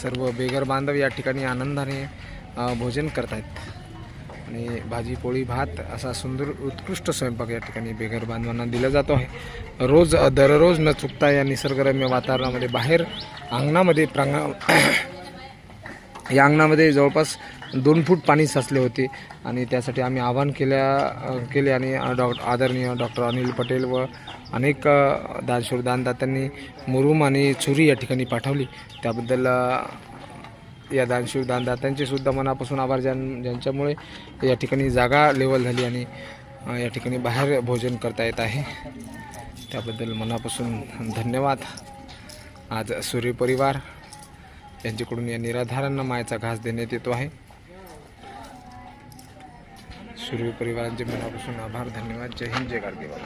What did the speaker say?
सर्व बेघर बांधव या ठिकाणी आनंदाने भोजन करत आहेत आणि भाजी पोळी भात असा सुंदर उत्कृष्ट स्वयंपाक या ठिकाणी बेघर बांधवांना दिला जातो आहे। रोज दररोज न चुकता या निसर्गरम्य वातावरणामध्ये बाहेर अंगणामध्ये या अंगणामध्ये जवळपास 2 फूट पाणी साचले होते आणि त्यासाठी आम्ही आवाहन केले आणि आदरणीय डॉक्टर अनिल पटेल व अनेक दानशूर दानदात्यांनी मुरुम आणि छुरी या ठिकाणी पाठवली। त्याबद्दल या दानशूर दानदात्यांचे सुद्धा मनापासून आभार, ज्यांच्यामुळे या ठिकाणी जागा लेवल झाली आणि या ठिकाणी बाहेर भोजन करता येत आहे। त्याबद्दल मनापासून धन्यवाद। आज सूर्य परिवार यांच्याकडून या निराधारांना मायेचा घास देण्यात येतो आहे। सूर्य परिवारांचे मनापासून आभार, धन्यवाद। जय हिंद, जय गाडगे बाबा।